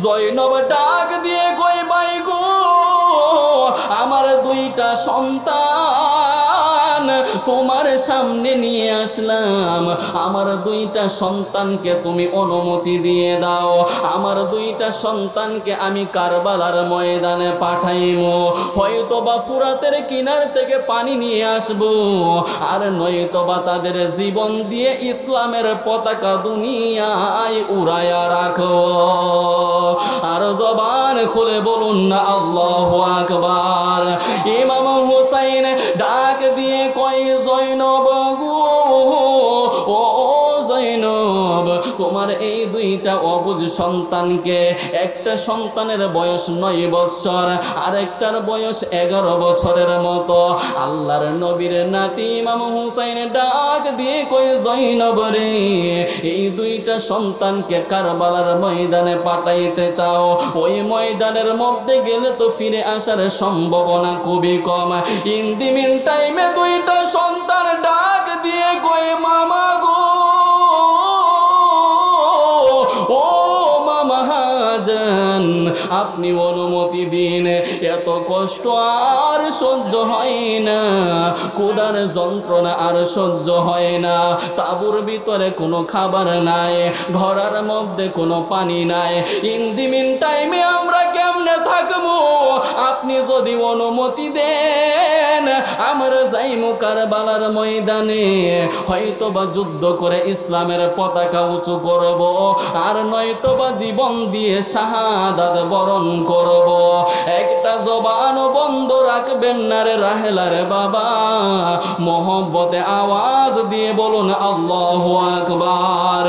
জয়নব ডাক দিয়ে কই ভাই গো, আমার দুইটা সন্তান তোমার সামনে নিয়ে আসলাম, আমার দুইটা সন্তানকে তুমি অনুমতি দিয়ে দাও, আমার দুইটা সন্তানকে আমি কারবালার ময়দানে পাঠাইমু, হয়তোবা ফুরাতের কিনার থেকে পানি নিয়ে আসবো, আর নয়তোবা তাদের জীবন দিয়ে ইসলামের পতাকা দুনিয়ায় উড়ায়া রাখো। আর জবান খুলে বলুন না আল্লাহু আকবার। ইমাম হুসাইন ডাক দিয়ে কয় জয়নব গো, ও জয়নব, তোমার এই দুইটা অবুঝ সন্তানকে, একটা সন্তানের বয়স 9 বছর, আরেকটার বয়স 11 বছরের মতো, আল্লাহর নবীর নাতি ইমাম হুসাইন ডাক দিয়ে কই জয়নব রে, এই দুইটা সন্তানকে কারবালার ময়দানে পাঠাইতে চাও, ওই ময়দানের মধ্যে গেলে তো ফিরে আসার সম্ভাবনা খুবই কম। ইন দি মিন টাইমে দুইটা সন্তান ডাক দিয়ে কই মামা গো, ও মামা জান, আপনি অনুমতি দিন, এত কষ্ট আর সহ্য হয় না, ক্ষুধার যন্ত্রণা আর সহ্য হয় না, তাঁবুর ভিতরে কোনো খাবার নাই, ঘরের মধ্যে কোনো পানি নাই, ইন দি মিন টাইমে আমরা কেমনে থাকবো, আপনি যদি অনুমতি দেন আমরা যাইমু কারবালার ময়দানে, হয়তোবা যুদ্ধ করে ইসলামের পতাকা উঁচু করব, আর নয়তোবা জীবন দিয়ে শাহাদাত বরণ করব। একটা জবান বন্ধ রাখবেন না রে রাহেলার বাবা, মোহব্বতে আওয়াজ দিয়ে বলুন আল্লাহু আকবার।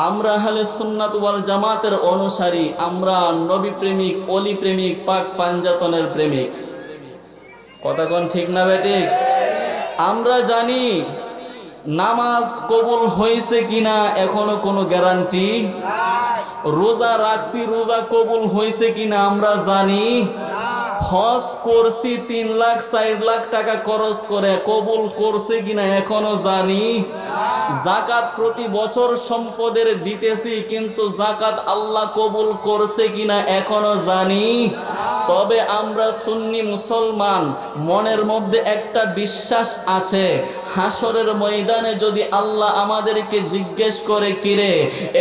আমরা আহলে সুন্নাত ওয়াল জামাতের অনুসারী, আমরা নবী প্রেমিক, ওলি প্রেমিক, পাক পাঞ্জাতনের প্রেমিক। কথা কোন ঠিক না বেঠিক? আমরা জানি নামাজ কবুল হয়েছে কিনা এখনো কোনো গ্যারান্টি, রোজা রাখছি রোজা কবুল হয়েছে কিনা আমরা জানি, হজ করছি 3 লাখ 4 লাখ টাকা খরচ করে কবুল করছে কিনা এখনো জানি, যাকাত প্রতি বছর সম্পদের দিতেছি কিন্তু যাকাত আল্লাহ কবুল করছে কিনা এখনো জানি। তবে আমরা সুন্নি মুসলমান, মনের মধ্যে একটা বিশ্বাস আছে, হাসরের ময়দানে যদি আল্লাহ আমাদেরকে জিজ্ঞেস করে কিরে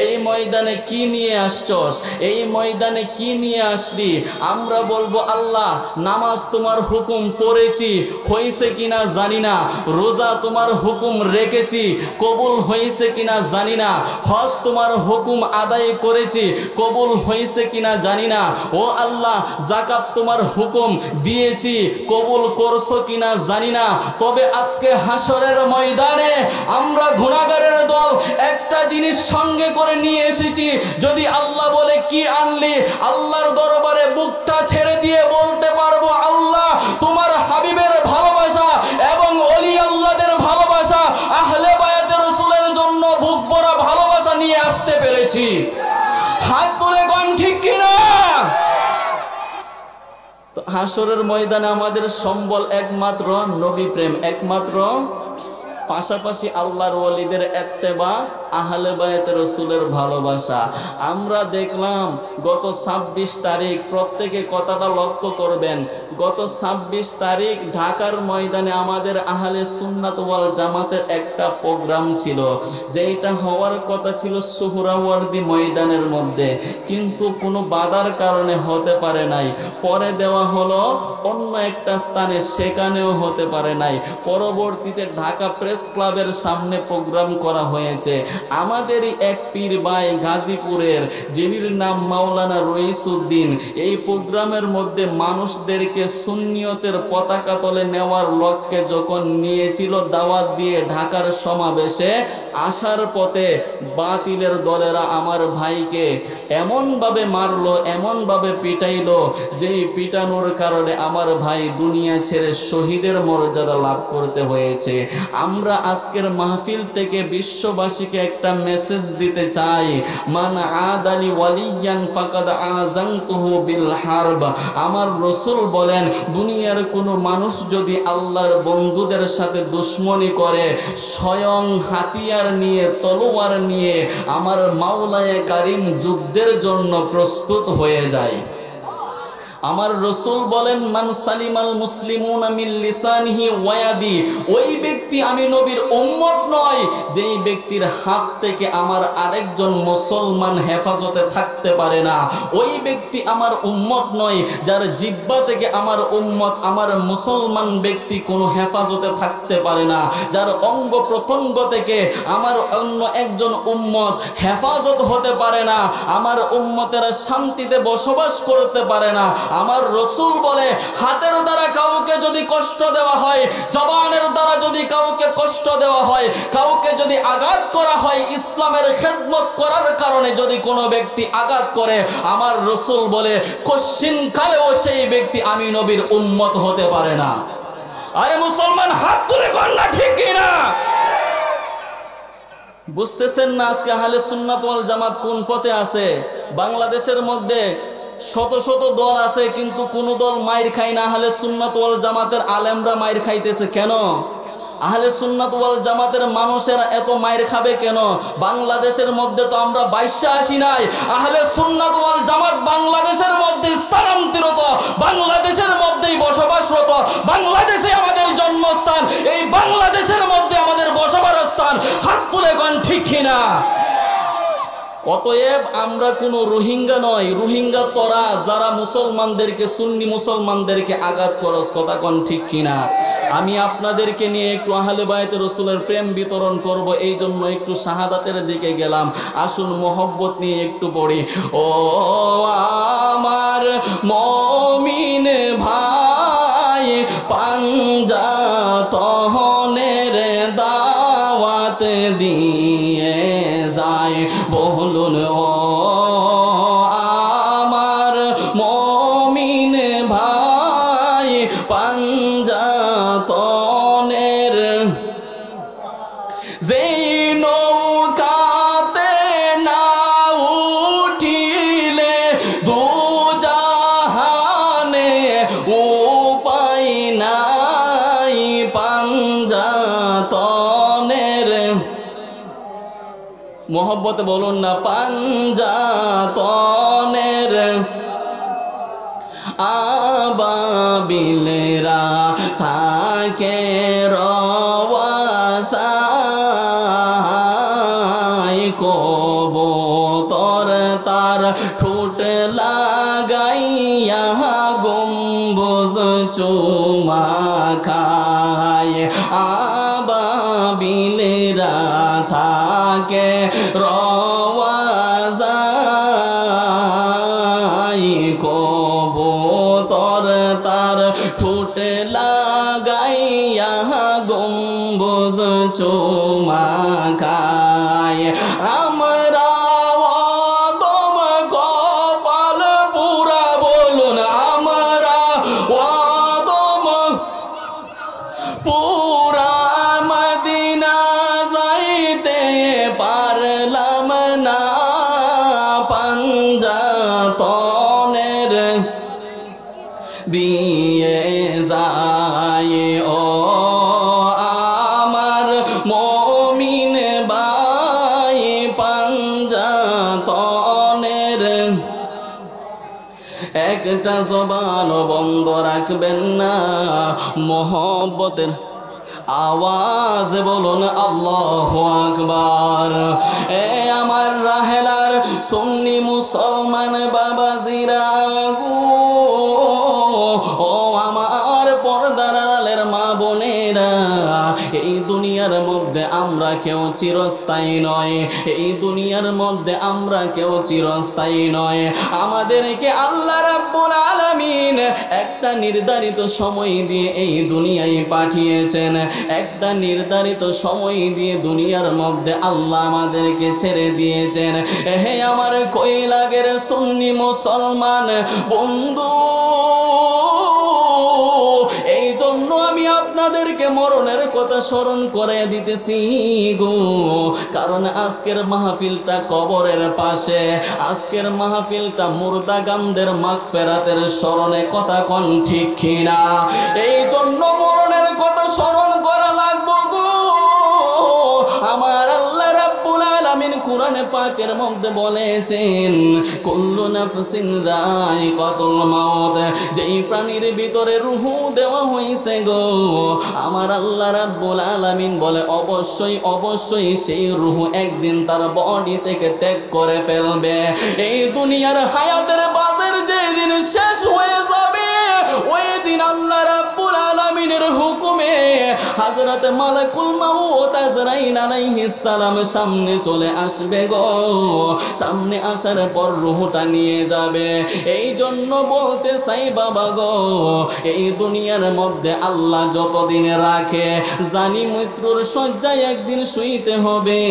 এই ময়দানে কি নিয়ে আসছস, এই ময়দানে কি নিয়ে আসলি, আমরা বলবো আল্লাহ নামাজ তোমার হুকুম পড়েছি হয়েছে কিনা জানি না, রোজা তোমার হুকুম রেখেছি কবুল হয়েছে কিনা জানি না, হজ তোমার হুকুম আদায় করেছি কবুল হয়েছে কিনা জানি না, ও আল্লাহ যাকাত তোমার হুকুম দিয়েছি কবুল করছো কিনা জানি না। তবে আজকে হাসরের ময়দানে আমরা গুনাহগারের দল একটা জিনিস সঙ্গে করে নিয়ে এসেছি, যদি আল্লাহ বলে কি আনলি, আল্লাহর দরবারে বুকটা ছেড়ে দিয়ে বলতে পারবো আল্লাহ তোমার হাবিবের ভালোবাসা এবং ওলি আল্লাহদের ভালোবাসা, আহলে বায়াতে রাসূলের জন্য বুক ভরা ভালোবাসা নিয়ে আসতে পেরেছি। হাত তুলে কোন ঠিক কিনা? হাসরের ময়দানে আমাদের সম্বল একমাত্র নবী প্রেম, একমাত্র, পাশাপাশি আল্লাহর ওয়ালিদের ইত্তেবা, আহলে বায়াতে রাসূলের ভালোবাসা। আমরা দেখলাম গত 26 তারিখ, প্রত্যেকে কথাটা লক্ষ্য করবেন, গত 26 তারিখ ঢাকার ময়দানে আমাদের আহলে সুন্নাত ওয়াল জামাতের একটা প্রোগ্রাম ছিল, যেটা হওয়ার কথা ছিল সোহরাওয়ার্দী ময়দানের মধ্যে, কিন্তু কোনো বাধার কারণে হতে পারে নাই, পরে দেওয়া হলো অন্য একটা স্থানে, সেখানেও হতে পারে নাই, পরবর্তীতে ঢাকা প্রেস ক্লাবের সামনে প্রোগ্রাম করা হয়েছে। আমাদেরই এক পীর ভাই গাজীপুরের, যিনি নাম মাওলানা রইসউদ্দিন, এই প্রোগ্রামের মধ্যে মানুষদেরকে সুন্নিয়তের পতাকা তলে নেওয়ার লক্ষ্যে যখন নিয়েছিল দাওয়াত দিয়ে ঢাকার সমাবেশে, আসার পথে বাতিলের দলেরা আমার ভাইকে এমনভাবে মারলো, এমনভাবে পিটাইলো, যেই পিটানোর কারণে আমার ভাই দুনিয়া ছেড়ে শহীদের মর্যাদা লাভ করতে হয়েছে। আমরা আজকের মাহফিল থেকে বিশ্ববাসীকে একটা মেসেজ দিতে চাই, মান আদালি ওয়ালিয়ান ফাকাদ আযানতুহু বিল হারব। আমার রাসূল বলেন, দুনিয়ার কোনো মানুষ যদি আল্লাহর বন্ধুদের সাথে দুশমনি করে, স্বয়ং হাতিয়ার নিয়ে, তলোয়ার নিয়ে আমার মাওলায়ে কারীম যুদ্ধের জন্য প্রস্তুত হয়ে যায়। আমার রাসূল বলেন, মান সালিমাল মুসলিমুনা মিন লিসানিহি ওয়া ইয়াদি, ওই ব্যক্তি আমি নবীর উম্মত নয় যেই ব্যক্তির হাত থেকে আমার আরেকজন মুসলমান হেফাজতে থাকতে পারে না। ওই ব্যক্তি আমার উম্মত নয় যার জিহ্বা থেকে আমার উম্মত, আমার মুসলমান ব্যক্তি কোনো হেফাজতে থাকতে পারে না, যার অঙ্গ প্রত্যঙ্গ থেকে আমার অন্য একজন উম্মত হেফাজত হতে পারে না, আমার উম্মতেরা শান্তিতে বসবাস করতে পারে না। আমার রাসূল বলে, হাতের দ্বারা কাউকে যদি কষ্ট দেওয়া হয়, জবানের দ্বারা যদি কাউকে কষ্ট দেওয়া হয়, কাউকে যদি আঘাত করা হয়, ইসলামের খেদমত করার কারণে যদি কোনো ব্যক্তি আঘাত করে, আমার রাসূল বলে কশিন কালেও সেই ব্যক্তি আমি নবীর উম্মত হতে পারে না। আরে মুসলমান হাত তুলে কর না, ঠিক কিনা? বুঝতেছেন না আজকে আহলে সুন্নাত ওয়াল জামাত কোন পথে আছে? বাংলাদেশের মধ্যে শত শত দল আছে, কিন্তু কোন দল মাইর খায় না। আহলে সুন্নাত ওয়াল জামাতের আলেমরা মাইর খাইতেছে কেন? আহলে সুন্নাত ওয়াল জামাতের মানুষেরা এত মাইর খাবে কেন? বাংলাদেশের মধ্যে তো আমরা 22 আসি নাই। আহলে সুন্নাত ওয়াল জামাত বাংলাদেশের মধ্যে স্থানান্তরিত, বাংলাদেশের মধ্যেই বসবাসরত, বাংলাদেশে আমাদের জন্মস্থান, এই বাংলাদেশের মধ্যে আমাদের বসবার স্থান। হাত তুলে কোন ঠিক কিনা? অতএব আমরা কোনো রোহিঙ্গা নয়। রোহিঙ্গা তোরা যারা মুসলমানদেরকে, সুন্নি মুসলমানদেরকে আঘাত করস, কথা কোন ঠিক কিনা? আমি আপনাদেরকে নিয়ে একটু আহলে বায়তে রাসূলের প্রেম বিতরণ করব, এই জন্য একটু শাহাদাতের দিকে গেলাম। আসুন মোহব্বত নিয়ে একটু পড়ি। ও আমার মুমিন ভাই, পাঞ্জাতনের দাওয়াত দিয়ে যায়, বলুন ও আমার মুমিন ভাই, পাঞ্জাতনের যেই নৌকাতে না উঠিলে দুজাহানে উপায় নাই, পাঞ্জাতনের, মোহব্বতে বলুন না, পাঞ্জাতনের আবাবিলেরা থাকে রওয়াসায়, কবুতর তার ঠোঁট লাগাইয়া গম্বুজ চুমা খায়, আবাবিলেরা থাকে রওয়াসায়, কবুতর তার ঠোঁট লাগাইয়া গম্বুজ চুমা খায়। আমরা ওদম কপাল পুরা, বলুন আমরা ওদম পুরা, মদিনা যাইতে পারলাম না, পাঞ্জাতনের দিয়ে যায়। ও আমার মুমিন ভাই, পাঞ্জাতনের একটা জবান বন্ধ রাখবেন না। মোহব্বতের আওয়াজ বলুন আল্লাহু আকবার। এ আমার রাহেলার সুন্নি মুসলমান বাবাজিরা গো, ও আমার পর্দার আড়ালের মা বোনেরা, এই দুনিয়ার মধ্যে আমরা কেউ চিরস্থায়ী নয়। এই দুনিয়ার মধ্যে আমরা কেউ চিরস্থায়ী নয়। আমাদেরকে আল্লাহ রাব্বুল আলামিন একটা নির্ধারিত সময় দিয়ে এই দুনিয়ায় পাঠিয়েছেন। একটা নির্ধারিত সময় দিয়ে দুনিয়ার মধ্যে আল্লাহ আমাদেরকে ছেড়ে দিয়েছেন। হে আমার কইলাগের সুন্নি মুসলমান বন্ধু, এই জন্য আমি আপনাদেরকে মরণের কথা স্মরণ করে দিতেছি গো, কারণ আজকের মাহফিলটা কবরের পাশে, আজকের মাহফিলটা মুর্দাগামদের মাগফিরাতের স্মরণে, কথা কোন ঠিক কিনা? এই জন্য মরণের কথা স্মরণ করা লাগবে গো। আমার আল্লাহ রাব্বুল আলামিন কোরআনে পাকের মধ্যে বলেছেন, কুল্লু নাফসিন যায়িকাতুল মাউত, যেই প্রাণীর ভিতরে রূহ দেওয়া হইছে গো, আমার আল্লাহ রাব্বুল আলামিন বলে অবশ্যই অবশ্যই সেই রূহ একদিন তার বডি থেকে ত্যাগ করে ফেলবে। এই দুনিয়ার হায়াতের বাজার যেদিন শেষ হয়ে যাবে, ওই দিন আল্লাহ রাব্বুল আলামিনের হুকুমে হযরত মালাকুল মাউত আজরাইল আলাইহিস সালাম সামনে চলে আসবে গো। সামনে আসার পর রূহটা নিয়ে যাবে। এই জন্য বলতে চাই বাবা গো, এই দুনিয়ার মধ্যে আল্লাহ যতদিন রাখে, জানি মৃত্যুর শয্যায় একদিন শুইতে হবে,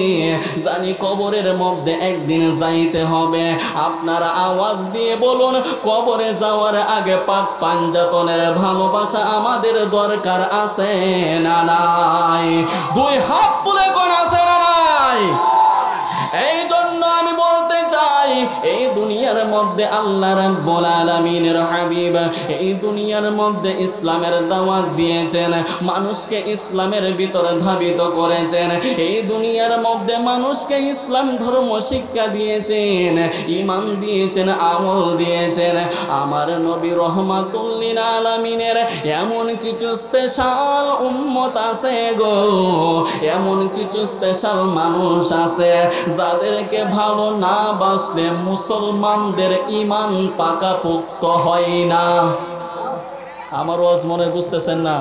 জানি কবরের মধ্যে একদিন যাইতে হবে। আপনারা আওয়াজ দিয়ে বলুন, কবরে যাওয়ার আগে পাক পাঞ্জাতনের ভালোবাসা আমাদের দরকার আছে না নাই? দুই হাত তুলে কোন আছে না নাই? এই জন্য আমি বলতে চাই, এই দুনিয়ার মধ্যে আল্লাহ রাব্বুল আলামিনের হাবিব এই দুনিয়ার মধ্যে ইসলামের দাওয়াত দিয়েছেন, মানুষকে ইসলামের ভিতরে ধাবিত করেছেন। এই দুনিয়ার মধ্যে মানুষকে ইসলাম ধর্ম শিক্ষা দিয়েছেন, ঈমান দিয়েছেন, আমল দিয়েছেন। আমার নবী রহমাতুল লিল আলামিনের এমন কিছু স্পেশাল উম্মত আছে গো, এমন কিছু স্পেশাল মানুষ আছে যাদেরকে ভালো না বাসলে মুসলমানদের ঈমান পাকাপোক্ত হয় না। আমার ওয়াজ মনে বুঝতেছেন না?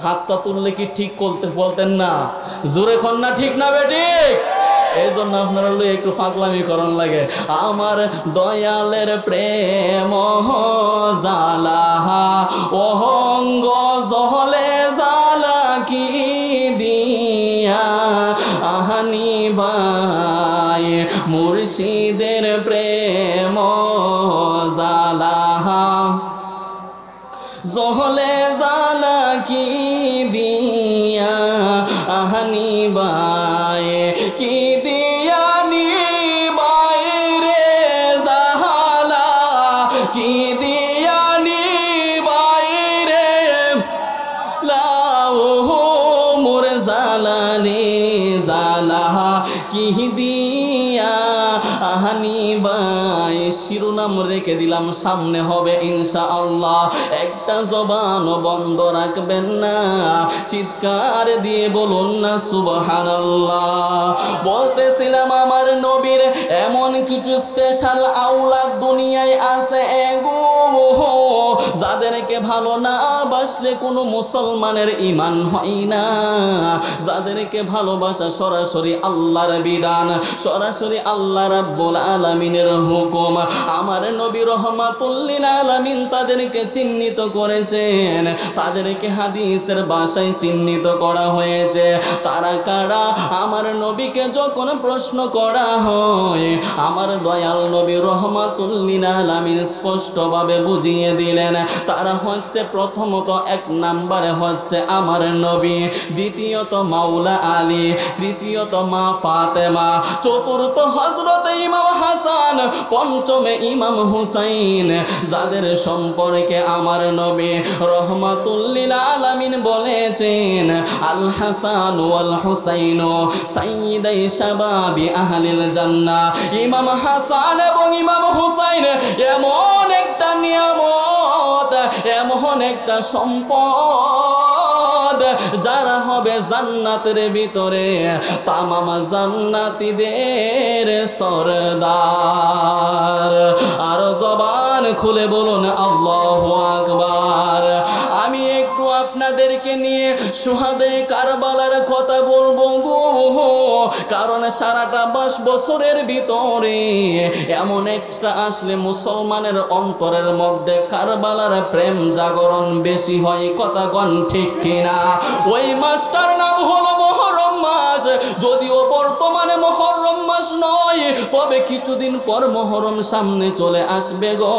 হাতটা তুললে কি ঠিক বলতেন না? জোরে খন না ঠিক না বেঠিক? এই জন্য আপনারা একটু ফাঁকলামি করন লাগে। আমার দয়ালের প্রেম জালা অহঙ্গ জহলে জালা কি দিয়া আহানি ভাই, মুর্শিদের প্রেম জালা জহলে জালা কি দিয়া আহানি ভাই, কি দিয়া নি বাইরে জালা, কি দিয়া নি বাইরে লাও মোর জালা রে জালা, কি দিয়া আহানি ভাই। শিরোনাম রেখে দিলাম, সামনে হবে ইনশাআল্লাহ। একটা জবানও বন্ধ রাখবেন না, চিৎকার দিয়ে বলুন না সুবহানাল্লাহ। বলতেছিলাম আমার নবীর এমন কিছু স্পেশাল আওলাদ দুনিয়ায় আছে এগো, যাদেরকে ভালো না বাসলে কোনো মুসলমানের ঈমান হয় না, যাদেরকে ভালোবাসা সরাসরি আল্লাহর বিধান, সরাসরি আল্লাহ রাব্বুল আলামিনের হুকুম। আমার নবী রহমাতুল লিল আলামিন তাদেরকে চিহ্নিত করেছেন, তাদেরকে হাদিসের ভাষায় চিহ্নিত করা হয়েছে। তারা কারা? আমার নবীকে যখন প্রশ্ন করা হয়, আমার দয়াল নবী রহমাতুল লিল আলামিন স্পষ্টভাবে বুঝিয়ে দিলেন, তারা হচ্ছে প্রথমত এক নম্বরে হচ্ছে আমার নবী, দ্বিতীয়ত মাওলা আলী, তৃতীয়ত মা ফাতেমা, চতুর্থ হযরত ইমাম হাসান, পঞ্চমে ইমাম হুসাইন, যাদের সম্পর্কে আমার নবী রহমাতুল লিল আলামিন বলেছেন, আল হাসান ওয়াল হুসাইন সাইয়্যিদাই শাবাবি আহলিল জান্নাহ। ইমাম হাসান এবং ইমাম হুসাইন এমন একটা নিয়ামত, এমন একটা সম্পদ, যারা হবে জান্নাতের ভিতরে তামাম জান্নাতীদের সরদার। আর জবান খুলে বলুন আল্লাহু আকবার। আমি একটু আপনাদেরকে নিয়ে শুহাদে কারবালার কথা বলবো গো, কারণ সারাটা 22 বছরের ভিতরে এমন একটা আসলে মুসলমানের অন্তরের মধ্যে কারবালার প্রেম জাগরণ বেশি হয়, কথা কোন ঠিক কিনা? ওই মাসটার নাম হলো মুহররম মাস। যদিও বর্তমানে মুহররম মাস মাস নয়, তবে কিছুদিন পর মুহররম সামনে চলে আসবে গো।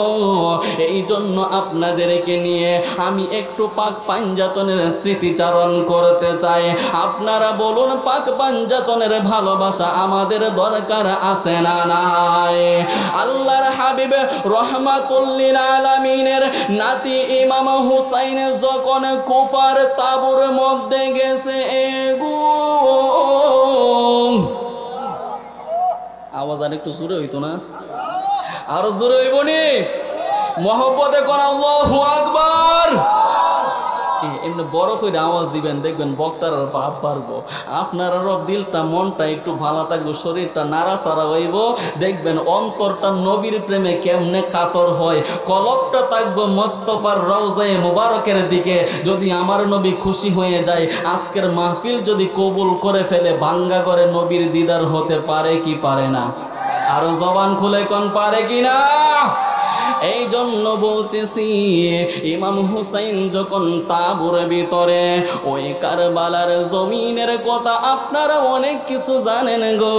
এই জন্য আপনাদেরকে নিয়ে আমি একটু পাক পাঞ্জাতনের স্মৃতিচারণ করতে চাই। আপনারা বলুন, পাক পাঞ্জাতনের ভালোবাসা আমাদের দরকার আছে না নাই? আল্লাহর হাবিব রহমাতুল লিল আলামিনের নাতি ইমাম হুসাইন যখন কুফার তাবুর মধ্যে গেছে, আওয়াজ আর একটু জোরে হইতো না? আরো জোরে হইব নি? মহব্বতে কোন আল্লাহু আকবার। এমনি বড় করে আওয়াজ দিবেন, দেখবেন বক্তার পাপ পারবো, আপনারারও দিলটা মনটা একটু ভালো থাকবো, শরীরটা নাড়াচাড়া হইব, দেখবেন অন্তরটা নবীর প্রেমে কেমনে কাতর হয়, কলবটা থাকবো মোস্তফার রওজায়ে মুবারকের দিকে। যদি আমার নবী খুশি হয়ে যায়, আজকের মাহফিল যদি কবুল করে ফেলে, ভাঙ্গা করে নবীর দিদার হতে পারে কি পারে না? আরো জবান খুলে কোন পারে কি না? এই জন্য বলতেছি, ইমাম হুসাইন যখন তাবুর ভিতরে, ওই কারবালার জমিনের কথা আপনারা অনেক কিছু জানেন গো,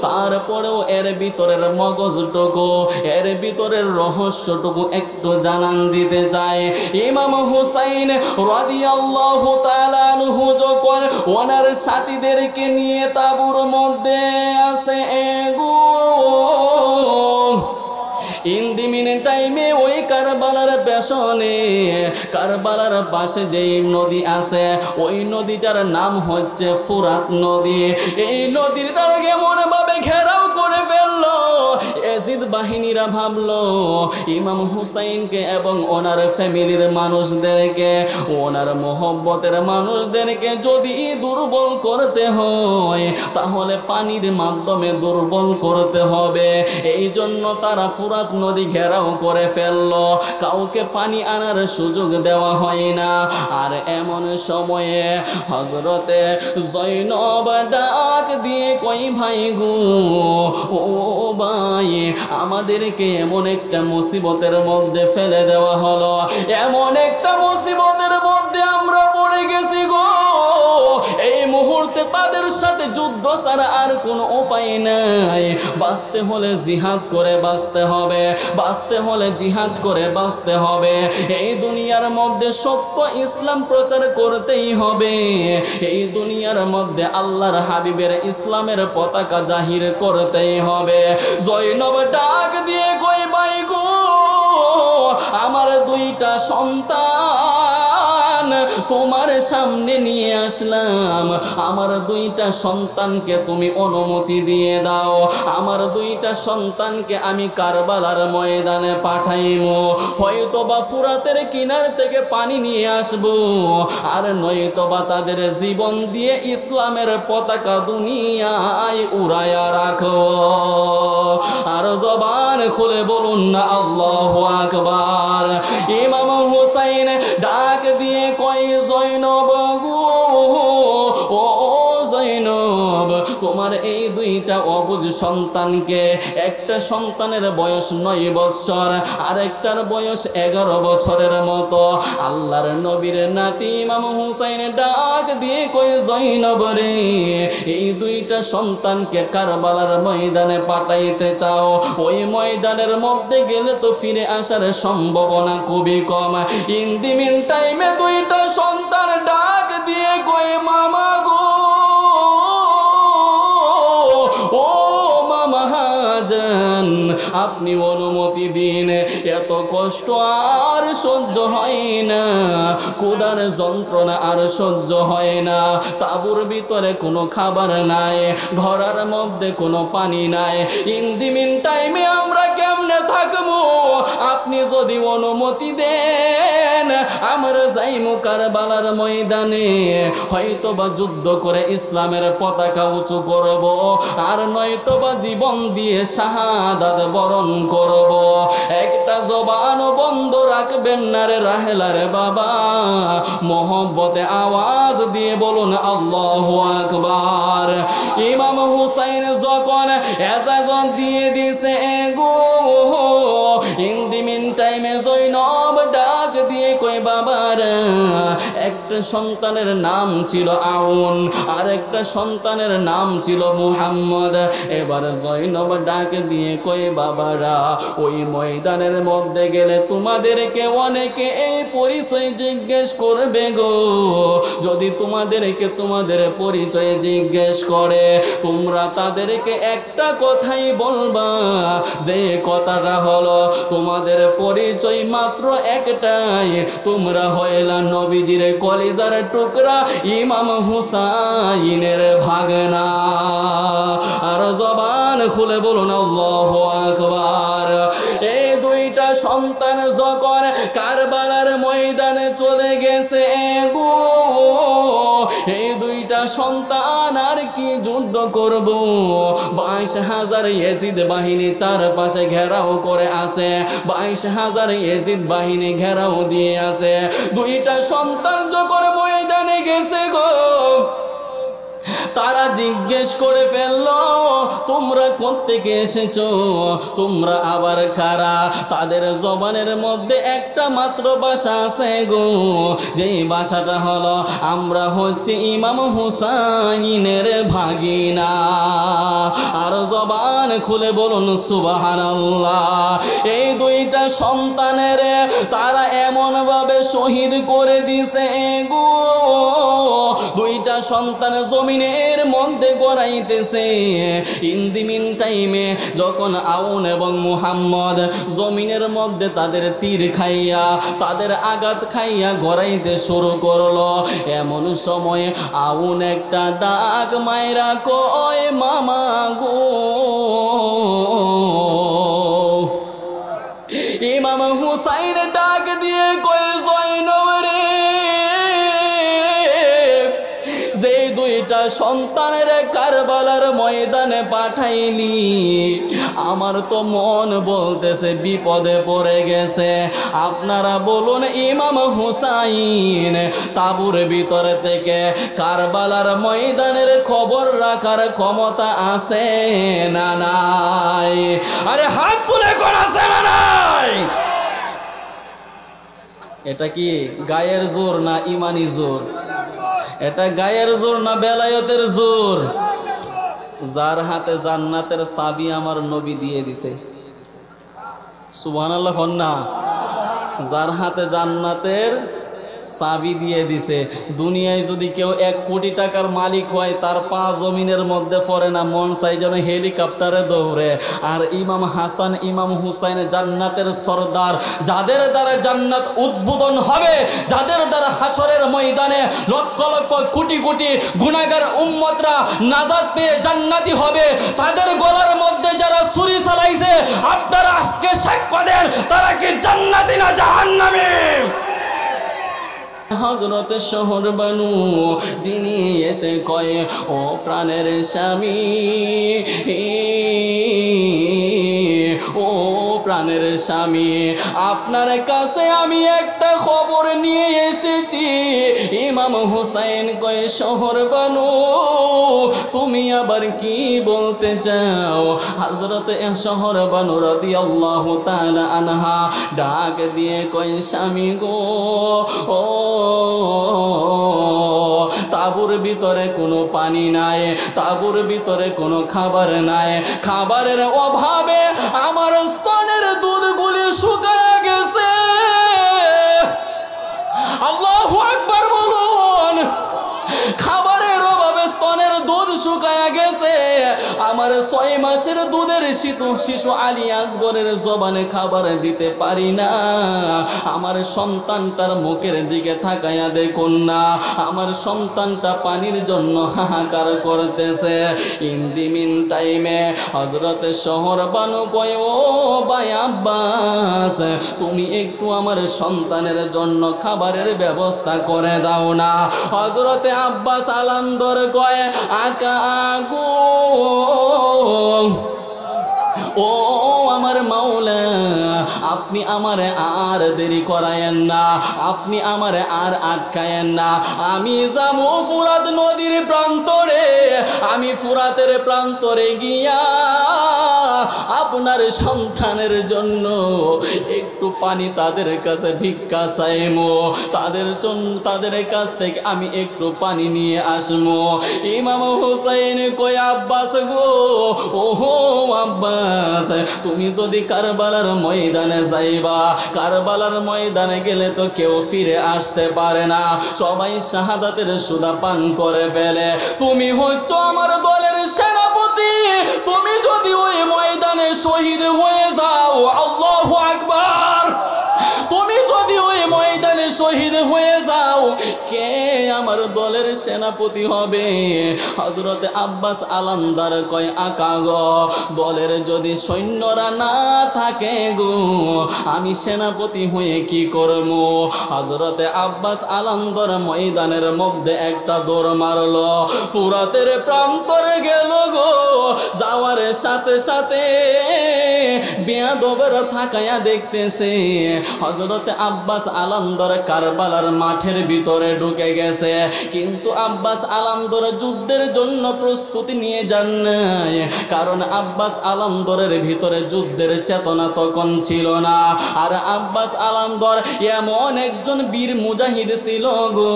তারপরেও এর ভিতরের মগজটুকু, এর ভিতরের রহস্যটুকু একটু জানান দিতে চাই। ইমাম হুসাইন রাদিয়াল্লাহু তাআলা আনহু যখন ওনার সাথীদেরকে নিয়ে তাবুর মধ্যে আসে গো, ইন দি মিনিট টাইমে ওই কারবালার পেছনে, কারবালার পাশে যেই নদী আছে, ওই নদীটার নাম হচ্ছে ফুরাত নদী। এই নদীটা কেমন ভাবে ঘেরাও করে ফেললো, এজিদ বাহিনীরা ভাবলো ইমাম হুসাইনকে এবং ওনার ফ্যামিলির মানুষদেরকে, ওনার মোহব্বতের মানুষদেরকে যদি দুর্বল করতে হয়, তাহলে পানির মাধ্যমে দুর্বল করতে হবে। এই জন্য তারা ফুরাত নদী ঘেরাও করে ফেললো, কাউকে পানি আনার সুযোগ দেওয়া হয় না। আর এমন সময়ে হযরতে জয়নব ডাক দিয়ে কই, ভাই গো, ও ভাই, আমাদেরকে এমন একটা মুসিবতের মধ্যে ফেলে দেওয়া হলো, এমন একটা মুসিবতের মধ্যে আমরা পড়ে গেছি গো, এই মুহূর্তে তাদের সাথে যুদ্ধ ছাড়া আর কোনো উপায় নাই। বাঁচতে হলে জিহাদ করে বাঁচতে হবে, বাঁচতে হলে জিহাদ করে বাঁচতে হবে। এই দুনিয়ার মধ্যে সত্য ইসলাম প্রচার করতেই হবে, এই দুনিয়ার মধ্যে আল্লাহর হাবিবের ইসলামের পতাকা জাহির করতেই হবে। জয়নব ডাক দিয়ে কই, ভাই গো, আমার দুইটা সন্তান তোমার সামনে নিয়ে আসলাম, আমার দুইটা সন্তানকে তুমি অনুমতি দিয়ে দাও, আমার দুইটা সন্তানকে আমি কারবালার ময়দানে পাঠাইমু, হয়তো বা ফুরাতের কিনার থেকে পানি নিয়ে আসবো, আর নয়তো বা তাদের জীবন দিয়ে ইসলামের পতাকা দুনিয়ায় উড়াইয়া রাখো। আর জবান খুলে বলুন না আল্লাহু আকবার। ইমাম হুসাইন ডাক দিয়ে কয়, জয়নব গো, ও জয়নব, তোমার এই দুইটা অবুঝ সন্তানকে, একটা সন্তানের বয়স 9 বছর, আরেকটার বয়স 11 বছরের মতো, আল্লাহর নবীর নাতি ইমাম হুসাইন ডাক দিয়ে কই, জয়নব রে, এই দুইটা সন্তানকে কারবালার ময়দানে পাঠাইতে চাও, ওই ময়দানের মধ্যে গেলে তো ফিরে আসার সম্ভাবনা খুবই কম। ইন দি মিন টাইমে দুইটা সন্তান ডাক দিয়ে কই, মামা গো, ও মামা জান, আপনি অনুমতি দিন, এত কষ্ট আর সহ্য হয় না, ক্ষুধার যন্ত্রণা আর সহ্য হয় না, তাঁবুর ভিতরে কোনো খাবার নাই, ঘরের মধ্যে কোনো পানি নাই, ইন দি মিন টাইমে আমরা কেমনে থাকবো? আপনি যদি অনুমতি দেন, আমরা যাইমু কারবালার ময়দানে, হয়তো বা যুদ্ধ করে ইসলামের পতাকা উঁচু করব, আর নয়তো বা জীবন দিয়ে শাহাদাত বরণ করব। একটা জবান বন্ধ রাখবেন না রে রাহেলার বাবা, মোহব্বতে আওয়াজ দিয়ে বলুন আল্লাহু আকবার। ইমাম হুসাইন যখন এজাজত দিয়ে দিছে গো, ইন দি মিন টাইমে জয়নব ডাক দিয়ে কই, বাবারা একটা সন্তানের নাম ছিল আউন, আর একটা সন্তানের নাম ছিল মুহাম্মদ। এবার জয়নব ডাক দিয়ে কই, বাবারা ওই ময়দানের মধ্যে গেলে তোমাদেরকে অনেকে এই পরিচয় জিজ্ঞেস করবে গো। যদি তোমাদেরকে তোমাদের পরিচয় জিজ্ঞেস করে, তোমরা তাদেরকে একটা কথাই বলবা, যে কথাটা হলো তোমাদের পরিচয় মাত্র একটাই, তোমরা হইলা নবীজির কলিজার টুকরা ইমাম হুসাইনের ভাগনা। আর জবান খুলে বলুন আল্লাহু আকবার। এই দুইটা সন্তান যখন কারবালার ময়দানে চলে গেছে গো, এই দুইটা সন্তান আর কি যুদ্ধ করব? 22,000 ইয়াজিদ বাহিনী চারপাশে ঘেরাও করে আছে, 22,000 ইয়াজিদ বাহিনী ঘেরাও দিয়ে আছে। দুইটা সন্তান যখন ময়দানে গেছে গো, তারা জিজ্ঞেস করে ফেললো, তোমরা কোত্থেকে এসেছো, তোমরা আবার কারা? তাদের জবানের মধ্যে একটা মাত্র ভাষা আছে গো, যেই ভাষাটা হলো, আমরা হচ্ছে ইমাম হুসাইনের ভাগিনা। আর জবান খুলে বলুন সুবহানাল্লাহ। এই দুইটা সন্তানের তারা এমন ভাবে শহীদ করে দিছে গো, দুইটা সন্তান জমিনের মধ্যে গড়াইতেছে। ইন দি মিন টাইমে যখন আউন এবং মুহাম্মদ জমিনের মধ্যে তাদের তীর খাইয়া, তাদের আঘাত খাইয়া গড়াইতে শুরু করলো, এমন সময় আউন একটা ডাক মাইরা কয়, মামা গো। ইমাম হুসাইন ডাক দিয়ে কয়, জয়নব রে, যে দুইটা সন্তানের কারবালার ময়দানে পাঠাইলি, আমার তো মন বলতেছে বিপদে পড়ে গেছে। আপনারা বলুন, ইমাম হুসাইন তাবুর ভিতরে থেকে কারবালার ময়দানের খবর রাখার ক্ষমতা আছে না নাই? আরে হাত তুলে কোন আছে না নাই? এটা কি গায়ের জোর না ইমানি জোর? এটা গায়ের জোর না বেলায়েতের জোর? যার হাতে জান্নাতের চাবি আমার নবী দিয়ে দিছে, সুবহানাল্লাহ না? যার হাতে জান্নাতের চাবি দিয়ে দিছে। দুনিয়ায় যদি কেউ 1 কোটি টাকার মালিক হয়, তার পা জমিনের মধ্যে পড়ে না, মন চাই যেন হেলিকপ্টারে দৌড়ে। আর ইমাম হাসান ইমাম হুসাইন জান্নাতের সরদার, যাদের দ্বারা জান্নাত উদ্বোধন হবে, যাদের দ্বারা হাসরের ময়দানে লক্ষ লক্ষ কোটি কোটি গুনাহগার উম্মতরা নাজাত পেয়ে জান্নাতি হবে, তাদের গলার মধ্যে যারা ছুরি চালাইছে, আপনারা আজকে সাক্ষ্য দেন, তারা কি জান্নাতি না জাহান্নামী? হযরত শহর বানু যিনি এসে কয়, ও প্রাণের স্বামী, ও প্রাণের স্বামী, আপনার কাছে আমি একটা খবর নিয়ে এসেছি। ইমাম হুসাইন কয়, শহর বানু তুমি আবার কি বলতে চাও? হযরত শহর বানু রাদিয়াল্লাহু তাআলা আনহা ডাক দিয়ে কয়, স্বামী গো, ও তাবুর ভিতরে কোনো পানি নাই, তাবুর ভিতরে কোনো খাবার নাই, খাবারের অভাবে আমার স্তনের দুধগুলি শুকিয়ে গেছে। আল্লাহু আকবার বলুন। খাবারের অভাবে স্তনের দুধ শুকায়া গেছে। আমার 6 মাসের দুধের শিশু আলী আসগরের জবানে খাবার দিতে পারি না। আমার সন্তানটার মুখের দিকে তাকায়া দেখুন না, আমার সন্তানটা পানির জন্য হাহাকার করতেছে। ইন দি মিন টাইমে হযরত শহর বানু কয়, ও ভাই আব্বাস, তুমি একটু আমার সন্তানের জন্য খাবারের ব্যবস্থা করে দাও না। হযরতে আব্বাস আলান্দর কয়, আকা গো, ও আমার মাওলা, আপনি আমারে আর দেরি করায়েন না, আপনি আমারে আর আটকায়েন না। আমি যাবো ফুরাত নদীর প্রান্তরে, আমি ফুরাতের প্রান্তরে গিয়া আপনার সন্তানের জন্য একটু পানি তাদের কাছে ভিক্ষা চাইমো, তাদের কাছ থেকে আমি একটু পানি নিয়ে আসবো। ইমাম হুসাইন কই আব্বাস গো, ওহো আব্বাস, তুমি যদি কারবালার ময়দানে যাইবা, কারবালার ময়দানে গেলে তো কেউ ফিরে আসতে পারে না, সবাই শাহাদাতের সুধা পান করে ফেলে। তুমি হচ্ছ আমার দলের সেনাপতি, তুমি যদি ওই ময়দানে শহীদ হয়ে যাও, আল্লাহু আকবার, তুমি যদি ওই ময়দানে শহীদ হয়ে যাও, কে আমার দলের সেনাপতি হবে? হযরত আব্বাস আলামদার কয় আকা গো, দলের যদি সৈন্যরা না থাকে গো, আমি সেনাপতি হয়ে কি করব? হযরত আব্বাস আলামদার ময়দানের মধ্যে একটা দৌড় মারলো, ফুরাতের প্রান্তরে গেল গো। যাওয়ার সাথে সাথে বেয়াদবেরা থাকায়া দেখতেছে হযরত আব্বাস আলামদার কারবালার মাঠের ভিতরে ঢুকে গেছে, কিন্তু আব্বাস আলামদার যুদ্ধের জন্য প্রস্তুতি নিয়ে যান নাই, কারণ আব্বাস আলামদারের ভিতরে যুদ্ধের চেতনা তখন ছিল না। আর আব্বাস আলামদার এমন একজন বীর মুজাহিদ ছিল গো,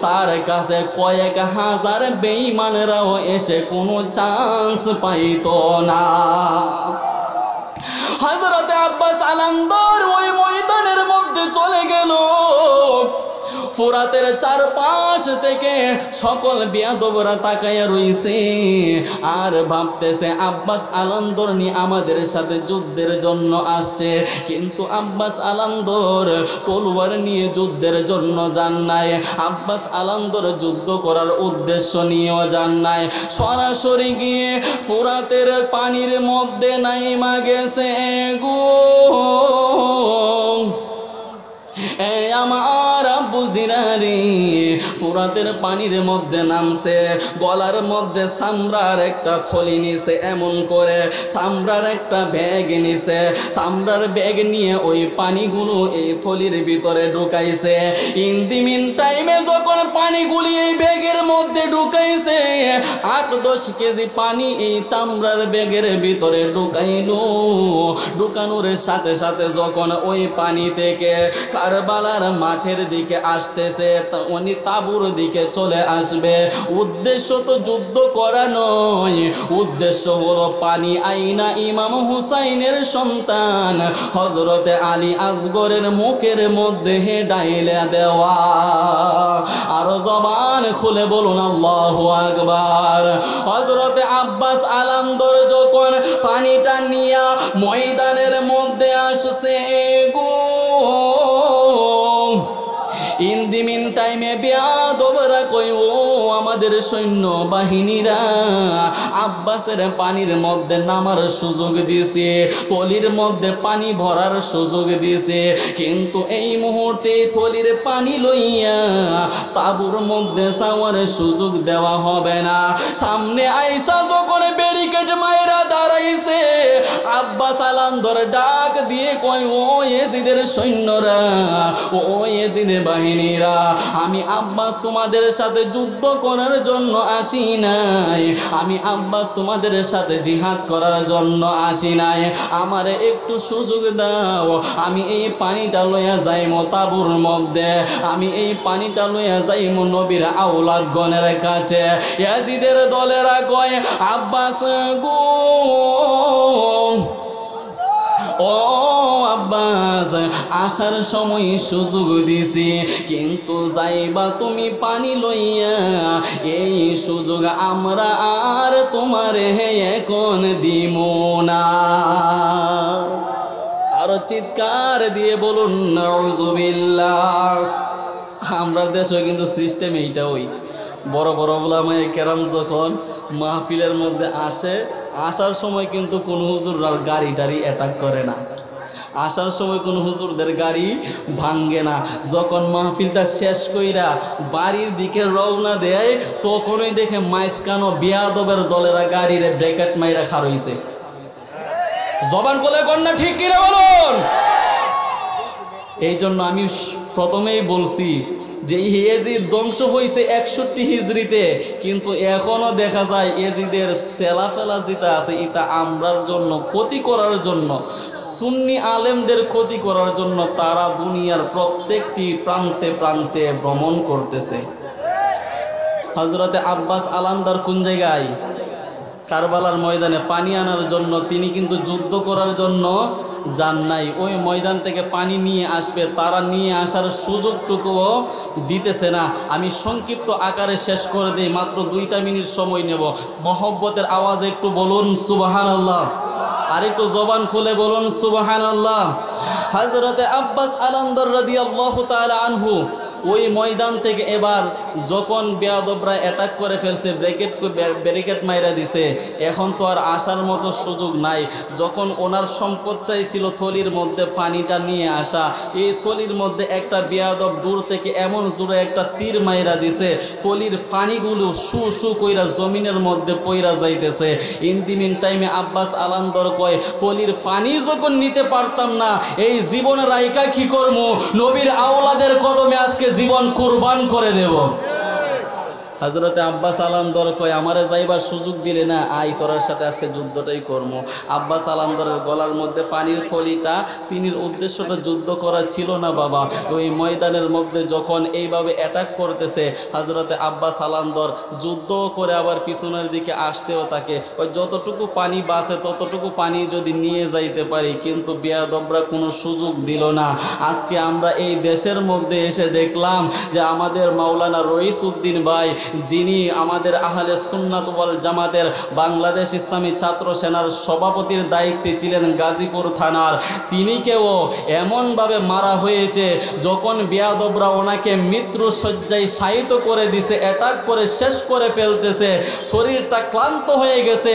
তার কাছে কয়েক হাজার বেঈমানেরাও এসে কোনো চান্স পাইতো না। হযরত আব্বাস আলামদার ওই ময়দানের মধ্যে চলে গেল। ফুরাতের চারপাশ থেকে সকল বেয়াদবরা তাকায়া রইছে আর ভাবতেছে আব্বাস আলামদার নি আমাদের সাথে যুদ্ধের জন্য আসছে, কিন্তু আব্বাস আলামদার তলোয়ার নিয়ে যুদ্ধের জন্য যান নাই, আব্বাস আলামদার যুদ্ধ করার উদ্দেশ্য নিয়েও যান নাই, সরাসরি গিয়ে ফুরাতের পানির মধ্যে নাইমা গেছে গো। আমার আব্বু জিরারি ফুরাতের পানির মধ্যে নামছে, গলার মধ্যে সামরার একটা থলি নিছে, এমন করে সামরার একটা ব্যাগ নিছে, সামরার ব্যাগ নিয়ে ওই পানিগুলো এই থলির ভিতরে ঢুকাইছে। ইন দি মিন টাইমে যখন পানিগুলি এই ব্যাগের মধ্যে ঢুকাইছে, 8-10 কেজি পানি এই চামড়ার ব্যাগের ভিতরে ঢুকাইলো। ঢুকানোর সাথে সাথে যখন ওই পানি থেকে কারবালার মাঠের দিকে আসতেছে, উনি তাবুর দিকে চলে আসবে, উদ্দেশ্য তো যুদ্ধ করা নয়, উদ্দেশ্য হলো পানি আইনা ইমাম হুসাইনের সন্তান হযরতে আলী আসগরের মুখের মধ্যে ডাইলে দেওয়া। আরো জবান খুলে বলুন আল্লাহু আকবার। হযরতে আব্বাস আলামদার যখন পানিটা নিয়া ময়দানের মধ্যে আসছে গো, ইন দি মিন টাইমে বেয়াদবরা কই ও আমাদের সৈন্য বাহিনীরা আব্বাসের পানির মধ্যে নামার সুযোগ দিছে, থলির মধ্যে পানি ভরার সুযোগ দিছে, কিন্তু এই মুহূর্তে থলির পানি লইয়া তাবুর মধ্যে যাওয়ার সুযোগ দেওয়া হবে না। সামনে আয়েশা যখন ব্যারিকেড মাইরা দাঁড়াইছে, আব্বাস আলামদার ডাক দিয়ে কই ও ইয়াজিদের সৈন্যরা, ও ইয়াজিদের বাহিনীরা, আমি আব্বাস তোমাদের সাথে যুদ্ধ করার জন্য আসি নাই, আমি আব্বাস তোমাদের সাথে জিহাদ করার জন্য আসি নাই, আমারে একটু সুযোগ দাও, আমি এই পানিটা লইয়া যাইমো তাবুর মধ্যে, আমি এই পানিটা লইয়া যাইমো নবীর আওলাদগণের কাছে। ইয়াজিদের দলেরা কয় আব্বাস গো, ও আব্বাস আসার সময় সুযোগ দিছি, কিন্তু যাইবা তুমি পানি লইয়া, এই সুযোগ আমরা আর তোমারে এখন দিমু না। আরো চিৎকার দিয়ে বলুন নাউযুবিল্লাহ। আমরা দেশে কিন্তু সিস্টেম এইটা, ওই বড় বড় ওলামায়ে কেরাম যখন মাহফিলের মধ্যে আসে, আসার সময় কিন্তু কোনো হুজুররা গাড়ি টাড়ি অ্যাটাক করে না, আসার সময় কোনো হুজুরদের গাড়ি ভাঙ্গে না, যখন মাহফিলটা শেষ কইরা বাড়ির দিকে রওনা দেয় তখনই দেখে মাইসকানো বেয়াদবের দলেরা গাড়ির ব্রেকেট মাইরা খারইছে। জবান কোলে কন্যা ঠিক কিনা বলুন। এই জন্য আমি প্রথমেই বলছি যে এজিদ ধ্বংস হয়েছে 61 হিজরিতে, কিন্তু এখনো দেখা যায় এজিদের সেলাফেলা যেটা আছে এটা আমরার জন্য ক্ষতি করার জন্য, সুন্নি আলেমদের ক্ষতি করার জন্য তারা দুনিয়ার প্রত্যেকটি প্রান্তে প্রান্তে ভ্রমণ করতেছে। হযরতে আব্বাস আলান্দার কোন জায়গায়? কারবালার ময়দানে পানি আনার জন্য। তিনি কিন্তু যুদ্ধ করার জন্য যান নাই, ওই ময়দান থেকে পানি নিয়ে আসবে, তারা নিয়ে আসার সুযোগটুকুও দিতেছে না। আমি সংক্ষিপ্ত আকারে শেষ করে দিই, মাত্র 2 মিনিট সময় নেব। মহব্বতের আওয়াজে একটু বলুন সুবহানাল্লাহ, আর একটু জবান খুলে বলুন সুবহানাল্লাহ। হযরতে আব্বাস আলান্দার রাদিয়াল্লাহু তাআলা আনহু ওই ময়দান থেকে এবার যখন বেয়াদবরা অ্যাটাক করে ফেলছে, ব্যারিকেড মাইরা দিছে, এখন তো আর আসার মতো সুযোগ নাই। যখন ওনার সম্পদটাই ছিল থলির মধ্যে পানিটা নিয়ে আসা, এই থলির মধ্যে একটা বেয়াদব দূর থেকে এমন জোরে একটা তীর মাইরা দিছে, থলির পানিগুলো শু শু কইরা জমিনের মধ্যে পইরা যাইতেছে। ইন টাইমে আব্বাস আলান্দর কয়, থলির পানি যখন নিতে পারতাম না, এই জীবন রাইকা কি করবো, নবীর আওলাদের কদমে আজকে জীবন কুরবান করে দেব। হযরতে আব্বাস আলান্দর কয়, আমারে যাইবার সুযোগ দিলে না, আই তোরার সাথে আজকে যুদ্ধটাই করবো। আব্বাস আলান্দরের গলার মধ্যে পানির থলিটা, তিনির উদ্দেশ্যটা যুদ্ধ করা ছিল না বাবা। ওই ময়দানের মধ্যে যখন এইভাবে অ্যাটাক করতেছে, হযরতে আব্বাস আলান্দর যুদ্ধ করে আবার পিছনের দিকে আসতেও থাকে, ওই যতটুকু পানি বাঁচে ততটুকু পানি যদি নিয়ে যাইতে পারি, কিন্তু বেয়াদবরা কোনো সুযোগ দিল না। আজকে আমরা এই দেশের মধ্যে এসে দেখলাম যে আমাদের মাওলানা রইস উদ্দিন ভাই, যিনি আমাদের আহলে সুন্নাত ওয়াল জামাতের বাংলাদেশ ইসলামী ছাত্র সেনার সভাপতির দায়িত্বে ছিলেন গাজীপুর থানার, তিনিকেও এমনভাবে মারা হয়েছে, যখন বেয়াদবরা ওনাকে মৃত্যু শয্যায় শায়িত করে দিছে, অ্যাটাক করে শেষ করে ফেলতেছে, শরীরটা ক্লান্ত হয়ে গেছে,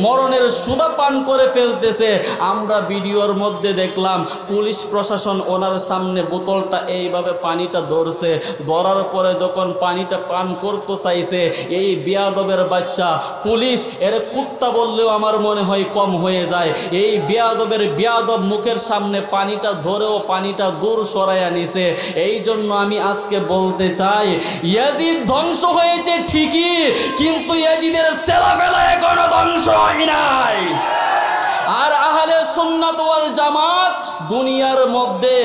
মরণের সুধা পান করে ফেলতেছে। আমরা ভিডিওর মধ্যে দেখলাম পুলিশ প্রশাসন ওনার সামনে বোতলটা এইভাবে পানিটা ধরছে, ধরার পরে যখন পানিটা পান করতে চাইছে, এই বেয়াদবের বাচ্চা পুলিশ, এর কুত্তা বললেও আমার মনে হয় কম হয়ে যায়, এই বেয়াদব মুখের সামনে পানিটা ধরেও পানিটা দূর সরাইয়া নিছে। এই জন্য আমি আজকে বলতে চাই, ইয়াজিদ ধ্বংস হয়েছে ঠিকই, কিন্তু ইয়াজিদের সেলাফেলা এখনো ধ্বংস হয় নাই। আর আহলে সুন্নাত ওয়াল জামাত দুনিয়ার মধ্যে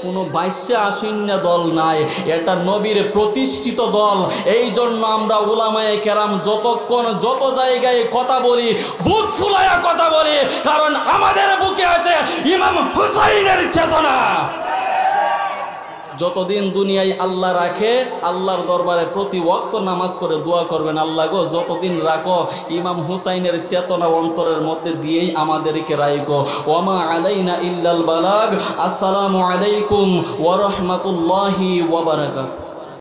কোনো বাইশে আসন্ন দল নাই, এটা নবীর প্রতিষ্ঠিত দল। এই জন্য আমরা উলামায়ে কেরাম যতক্ষণ যত জায়গায় কথা বলি, বুক ফুলায়া কথা বলি, কারণ আমাদের বুকে আছে ইমাম হুসাইনের চেতনা। যতদিন দুনিয়ায় আল্লাহ রাখে, আল্লাহর দরবারে প্রতি ওয়াক্ত নামাজ করে দোয়া করবেন, আল্লাহ গো যতদিন রাখো ইমাম হুসাইনের চেতনা অন্তরের মধ্যে দিয়েই আমাদেরকে রাখো। ওয়ামা আলাইনা ইল্লাল বালাগ। আসসালামু আলাইকুম ওয়া রাহমাতুল্লাহি ওয়া বারাকাতুহু।